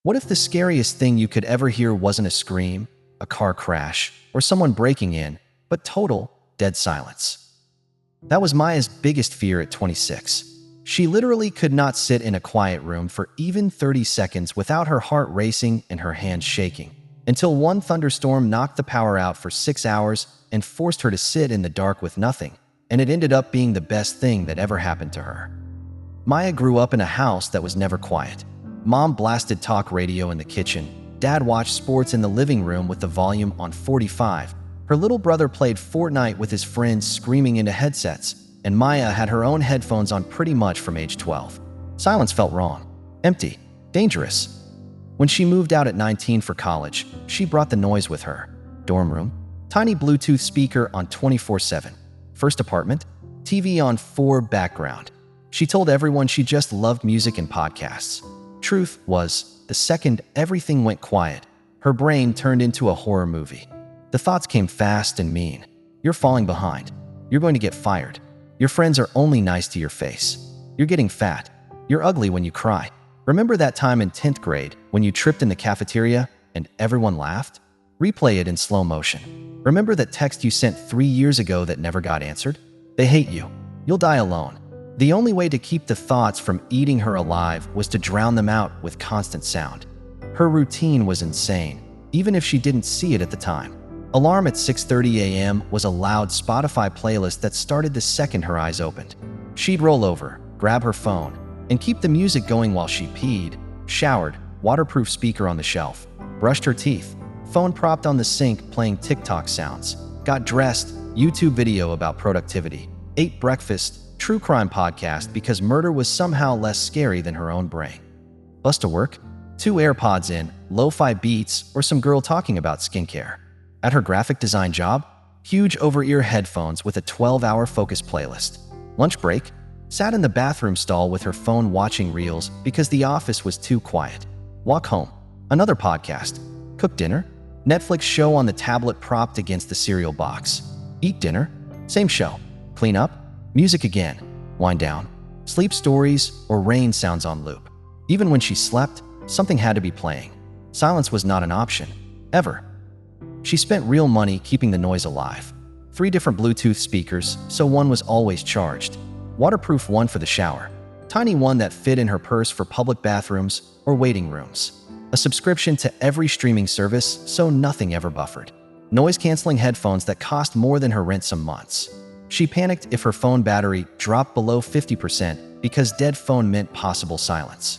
What if the scariest thing you could ever hear wasn't a scream, a car crash, or someone breaking in, but total, dead silence? That was Maya's biggest fear at 26. She literally could not sit in a quiet room for even 30 seconds without her heart racing and her hands shaking, until one thunderstorm knocked the power out for 6 hours and forced her to sit in the dark with nothing, and it ended up being the best thing that ever happened to her. Maya grew up in a house that was never quiet. Mom blasted talk radio in the kitchen. Dad watched sports in the living room with the volume on 45. Her little brother played Fortnite with his friends screaming into headsets, and Maya had her own headphones on pretty much from age 12. Silence felt wrong, empty, dangerous. When she moved out at 19 for college, she brought the noise with her. Dorm room, tiny Bluetooth speaker on 24/7. First apartment, TV on 4 background. She told everyone she just loved music and podcasts. Truth was, the second everything went quiet, her brain turned into a horror movie. The thoughts came fast and mean. You're falling behind. You're going to get fired. Your friends are only nice to your face. You're getting fat. You're ugly when you cry. Remember that time in 10th grade when you tripped in the cafeteria and everyone laughed? Replay it in slow motion. Remember that text you sent 3 years ago that never got answered? They hate you. You'll die alone. The only way to keep the thoughts from eating her alive was to drown them out with constant sound. Her routine was insane, even if she didn't see it at the time. Alarm at 6:30 a.m. was a loud Spotify playlist that started the second her eyes opened. She'd roll over, grab her phone, and keep the music going while she peed, showered, waterproof speaker on the shelf, brushed her teeth, phone propped on the sink playing TikTok sounds, got dressed, YouTube video about productivity, ate breakfast, true crime podcast because murder was somehow less scary than her own brain. Bus to work, 2 AirPods in, lo-fi beats, or some girl talking about skincare. At her graphic design job, huge over-ear headphones with a 12-hour focus playlist. Lunch break, sat in the bathroom stall with her phone watching reels because the office was too quiet. Walk home, another podcast. Cook dinner, Netflix show on the tablet propped against the cereal box. Eat dinner, same show. Clean up, music again. Wind down, sleep stories or rain sounds on loop. Even when she slept, something had to be playing. Silence was not an option, ever. She spent real money keeping the noise alive. 3 different Bluetooth speakers, so one was always charged. Waterproof one for the shower. Tiny one that fit in her purse for public bathrooms or waiting rooms. A subscription to every streaming service, so nothing ever buffered. Noise-canceling headphones that cost more than her rent some months. She panicked if her phone battery dropped below 50% because dead phone meant possible silence.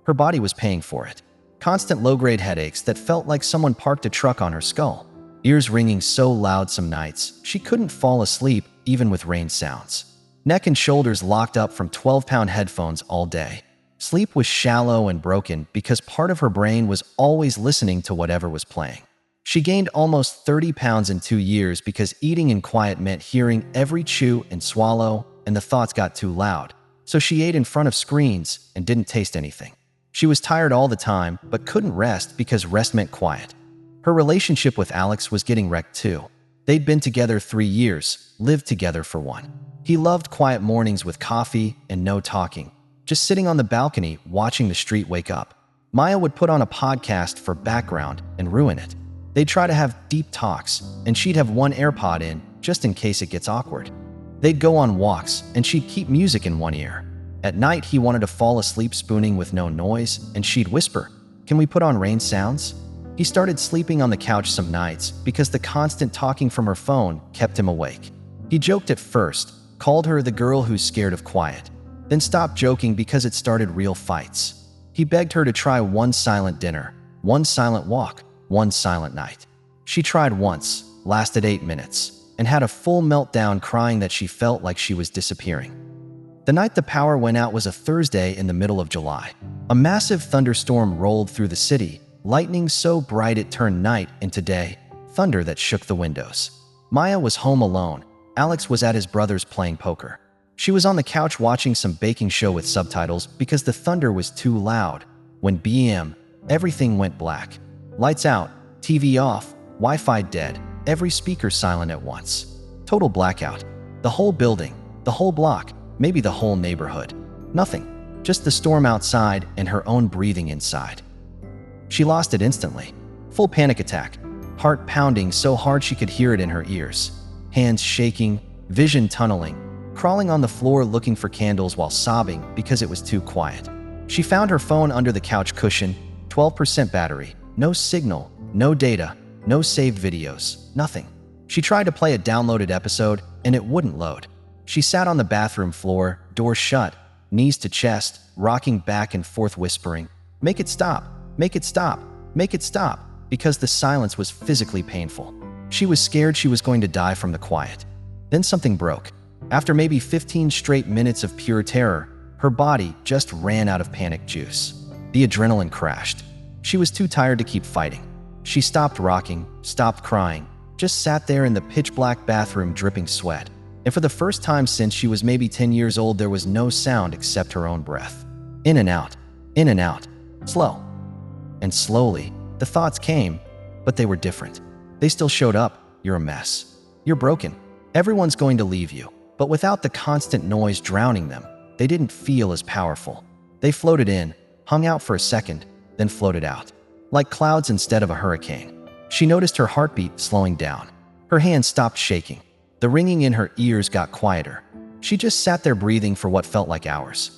Her body was paying for it. Constant low-grade headaches that felt like someone parked a truck on her skull. Ears ringing so loud some nights, she couldn't fall asleep even with rain sounds. Neck and shoulders locked up from 12-pound headphones all day. Sleep was shallow and broken because part of her brain was always listening to whatever was playing. She gained almost 30 pounds in 2 years because eating in quiet meant hearing every chew and swallow, and the thoughts got too loud. So she ate in front of screens and didn't taste anything. She was tired all the time, but couldn't rest because rest meant quiet. Her relationship with Alex was getting wrecked too. They'd been together 3 years, lived together for 1. He loved quiet mornings with coffee and no talking, just sitting on the balcony watching the street wake up. Maya would put on a podcast for background and ruin it. They'd try to have deep talks, and she'd have 1 AirPod in just in case it gets awkward. They'd go on walks, and she'd keep music in one ear. At night, he wanted to fall asleep spooning with no noise, and she'd whisper, "Can we put on rain sounds?" He started sleeping on the couch some nights because the constant talking from her phone kept him awake. He joked at first, called her the girl who's scared of quiet, then stopped joking because it started real fights. He begged her to try 1 silent dinner, 1 silent walk, 1 silent night. She tried once, lasted 8 minutes, and had a full meltdown crying that she felt like she was disappearing. The night the power went out was a Thursday in the middle of July. A massive thunderstorm rolled through the city, lightning so bright it turned night into day, thunder that shook the windows. Maya was home alone. Alex was at his brother's playing poker. She was on the couch watching some baking show with subtitles because the thunder was too loud. When BM, everything went black. Lights out, TV off, Wi-Fi dead, every speaker silent at once. Total blackout. The whole building, the whole block, maybe the whole neighborhood. Nothing. Just the storm outside and her own breathing inside. She lost it instantly. Full panic attack. Heart pounding so hard she could hear it in her ears. Hands shaking, vision tunneling, crawling on the floor looking for candles while sobbing because it was too quiet. She found her phone under the couch cushion, 12% battery, no signal, no data, no saved videos, nothing. She tried to play a downloaded episode and it wouldn't load. She sat on the bathroom floor, door shut, knees to chest, rocking back and forth whispering, "Make it stop, make it stop, make it stop," because the silence was physically painful. She was scared she was going to die from the quiet. Then something broke. After maybe 15 straight minutes of pure terror, her body just ran out of panic juice. The adrenaline crashed. She was too tired to keep fighting. She stopped rocking, stopped crying, just sat there in the pitch-black bathroom dripping sweat. And for the first time since she was maybe 10 years old, there was no sound except her own breath. In and out, slow. And slowly, the thoughts came, but they were different. They still showed up. You're a mess. You're broken. Everyone's going to leave you. But without the constant noise drowning them, they didn't feel as powerful. They floated in, hung out for a second, then floated out. Like clouds instead of a hurricane. She noticed her heartbeat slowing down. Her hands stopped shaking. The ringing in her ears got quieter. She just sat there breathing for what felt like hours.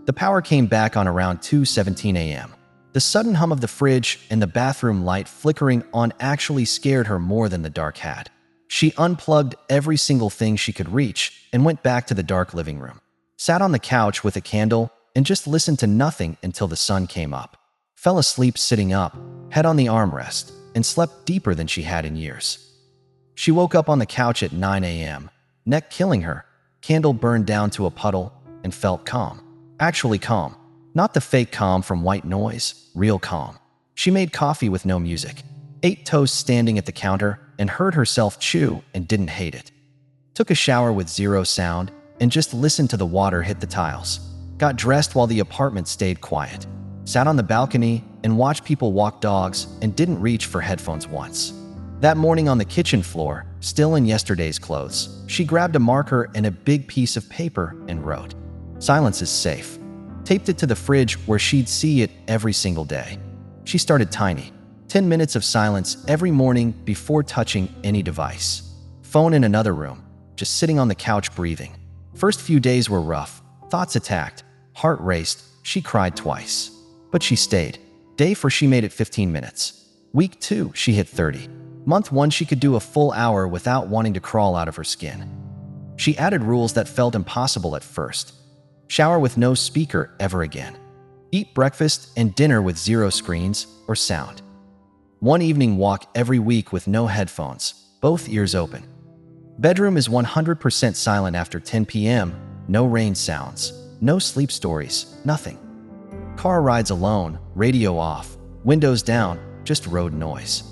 The power came back on around 2:17 a.m. The sudden hum of the fridge and the bathroom light flickering on actually scared her more than the dark had. She unplugged every single thing she could reach and went back to the dark living room. Sat on the couch with a candle and just listened to nothing until the sun came up. Fell asleep sitting up, head on the armrest, and slept deeper than she had in years. She woke up on the couch at 9 a.m., neck killing her, candle burned down to a puddle, and felt calm. Actually calm. Not the fake calm from white noise, real calm. She made coffee with no music, ate toast standing at the counter, and heard herself chew and didn't hate it. Took a shower with zero sound and just listened to the water hit the tiles. Got dressed while the apartment stayed quiet. Sat on the balcony and watched people walk dogs and didn't reach for headphones once. That morning on the kitchen floor, still in yesterday's clothes, she grabbed a marker and a big piece of paper and wrote, "Silence is safe." Taped it to the fridge where she'd see it every single day. She started tiny. 10 minutes of silence every morning before touching any device. Phone in another room, just sitting on the couch breathing. First few days were rough. Thoughts attacked. Heart raced. She cried twice. But she stayed. Day 4 she made it 15 minutes. Week 2 she hit 30. Month 1 she could do a full hour without wanting to crawl out of her skin. She added rules that felt impossible at first. Shower with no speaker ever again. Eat breakfast and dinner with zero screens or sound. One evening walk every week with no headphones, both ears open. Bedroom is 100% silent after 10 p.m., no rain sounds, no sleep stories, nothing. Car rides alone, radio off, windows down, just road noise.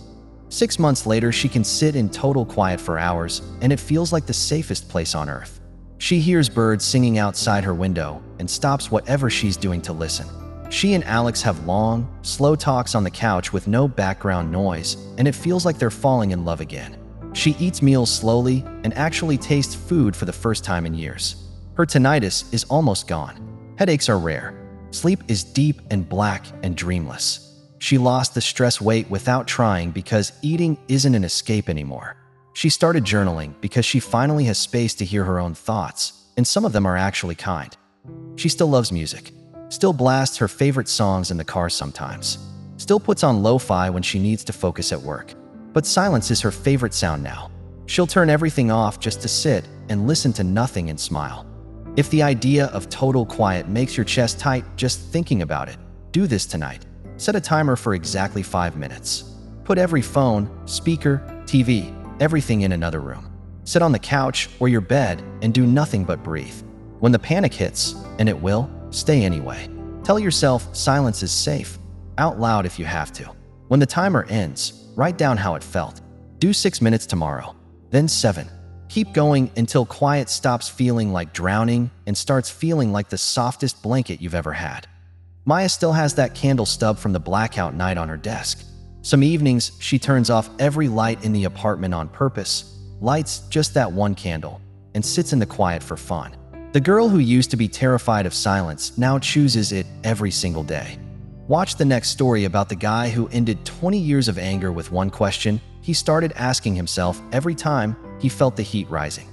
6 months later, she can sit in total quiet for hours, and it feels like the safest place on earth. She hears birds singing outside her window and stops whatever she's doing to listen. She and Alex have long, slow talks on the couch with no background noise, and it feels like they're falling in love again. She eats meals slowly and actually tastes food for the first time in years. Her tinnitus is almost gone. Headaches are rare. Sleep is deep and black and dreamless. She lost the stress weight without trying because eating isn't an escape anymore. She started journaling because she finally has space to hear her own thoughts, and some of them are actually kind. She still loves music. Still blasts her favorite songs in the car sometimes. Still puts on lo-fi when she needs to focus at work. But silence is her favorite sound now. She'll turn everything off just to sit and listen to nothing and smile. If the idea of total quiet makes your chest tight just thinking about it, do this tonight. Set a timer for exactly 5 minutes. Put every phone, speaker, TV, everything in another room. Sit on the couch or your bed and do nothing but breathe. When the panic hits, and it will, stay anyway. Tell yourself silence is safe, out loud if you have to. When the timer ends, write down how it felt. Do 6 minutes tomorrow, then 7. Keep going until quiet stops feeling like drowning and starts feeling like the softest blanket you've ever had. Maya still has that candle stub from the blackout night on her desk. Some evenings, she turns off every light in the apartment on purpose, lights just that one candle, and sits in the quiet for fun. The girl who used to be terrified of silence now chooses it every single day. Watch the next story about the guy who ended 20 years of anger with one question he started asking himself every time he felt the heat rising.